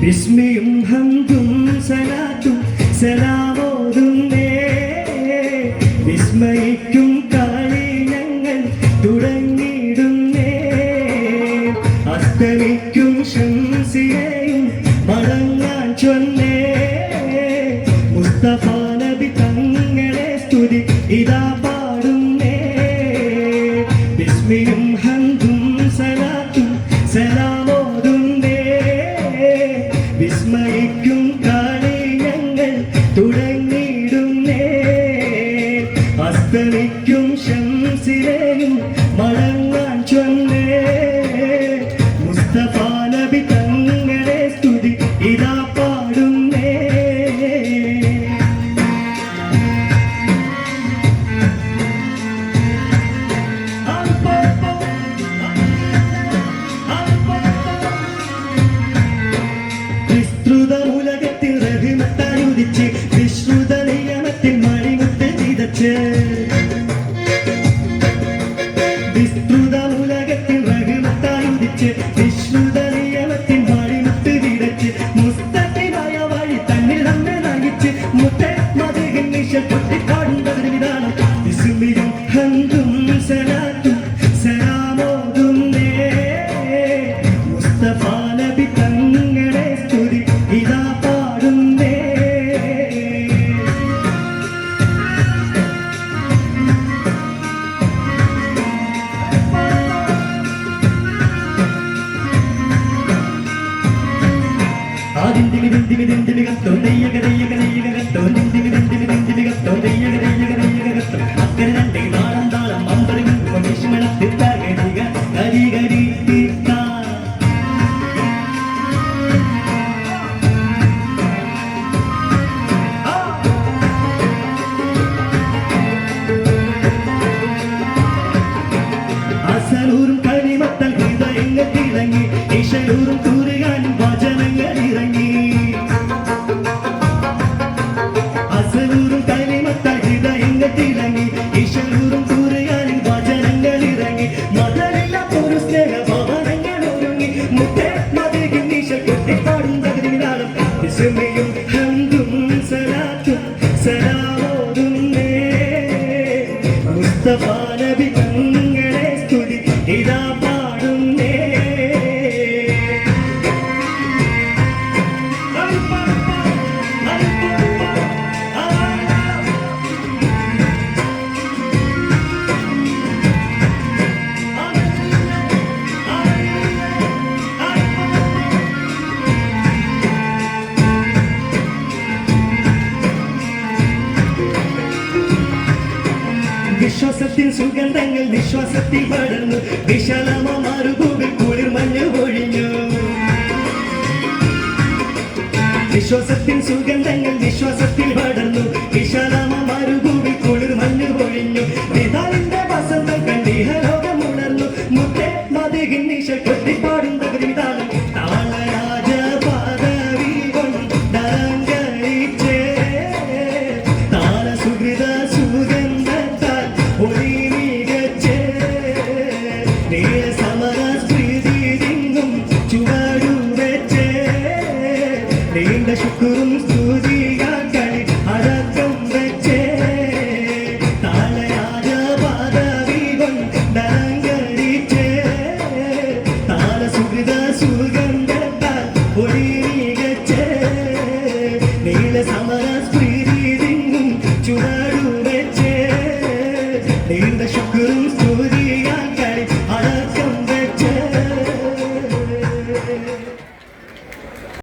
ഇസ്മിയും ഹംദും സലാത്തും സലാമോതുന്നേ വിസ്മയിക്കും കാളി ഞങ്ങൾ തുടങ്ങിയിടുന്നേ അസ്തമിക്കും ശംസിയെയും മടങ്ങാൻ ചൊന്നേ മുസ്തഫ നബി തങ്ങളെ സ്തുതി ഇതാ പാടുന്നേ ഇസ്മിയും ഹംദും സലാത്തും സലാമോതുന്നേ വിസ്മയിക്കും കാളി ഞങ്ങൾ തുടങ്ങിയിടുന്നേ അസ്തമിക്കും ശംസിലെയും മടങ്ങാൻ ചൊന്നേ മുസ്തഫ നബി തങ്ങളെ സ്തുതി ഇതാ പാടുന്നേ ഉലകത്തിൽ റഹിമത്തായുദിച്ച് വിശ്രുത നിയമത്തിൽ മണിമുത്ത് വിതച്ച് വിസ്തൃത ഉലകത്തിൽ റഹിമത്തായുദിച്ച് വിശ്രുത നിയമത്തിൽ മണിമുത്ത് വിതച്ച് മുസ്തഖിമായ വഴി തന്നിൽ നമ്മെ നയിച്ച് മുത്തേ മതികിൻ നിശ പൊട്ടിക്കാടുന്നതിന് വിധാനം ഇസ്മിയും ഹംദും സലാത്തും സലാമോതുന്നേ മുസ്തഫ നബി തങ്ങളെ സ്തുതി ഇതാ പാടുന്നേ അക്കരെ രണ്ടേ നാളം താളം അമ്പറിയും വിഷമണത്തിട്ടാകരിക കരി കരി അസലൂരും കളിമത്തൽ ഹൃദയങ്ങൾ തിളങ്ങി ഇശലൂരും തൂരുകാനും വചനങ്ങൾ ഇറങ്ങി അസലൂരും കളിമത്തൽ ഹൃദയങ്ങൾ തിളങ്ങി ഇശലൂരും തൂരുകാനും വചനങ്ങൾ ഇറങ്ങി മതമില്ല ഒരു സ്നേഹ ഭവനങ്ങൾ ഒരുങ്ങി മുത്തേ മതികിൻ നിശ കൊട്ടിപ്പാടും തകതിനാളും ഇസ്മിയും ഹംദും സലാത്തും സലാമോതുന്നേ മുസ്തഫ നബി തങ്ങളെ സ്തുതി ഇതാ പാടുന്നേ വിശ്വാസത്തിൻ സുഗന്ധങ്ങൾ വിശ്വാസത്തിൽ പടർന്നു വിശാലമ മരുഭൂമിൽ കുളിർ മഞ്ഞ് പൊഴിഞ്ഞു വിശ്വാസത്തിൻ സുഗന്ധങ്ങൾ വിശ്വാസത്തിൽ പടർന്നു വിശാലമ മരുഭൂമിൽ കുളിർ മഞ്ഞ് പൊഴിഞ്ഞു നിതാലിന്റെ വസന്തം കണ്ടിഹലോകം ഉണർന്നു മുത്തേ മതികിൻ നിശ കൊട്ടിപ്പാടും തകതിതാളം താളരാജ പദവി കൊണ്ടലങ്കരിച്ചേ താള സുഹൃത സുഗന്ധത്താൽ ഒളി മികച്ചേ നീല സമര സ്മൃതിരിങ്ങും ചുവടു വെച്ചേ നീണ്ട ശുക്രും സ്തുതിയാക്കളി അടക്കം വെച്ചേ താളരാജ പദവി കൊണ്ടലങ്കരിച്ചേ താള സുഹൃത സുഗന്ധത്താൽ ഒളി മികച്ചേ നീല സമര സ്മൃതിരിങ്ങും ചുവടു വെച്ചേ നീണ്ട ശുക്രും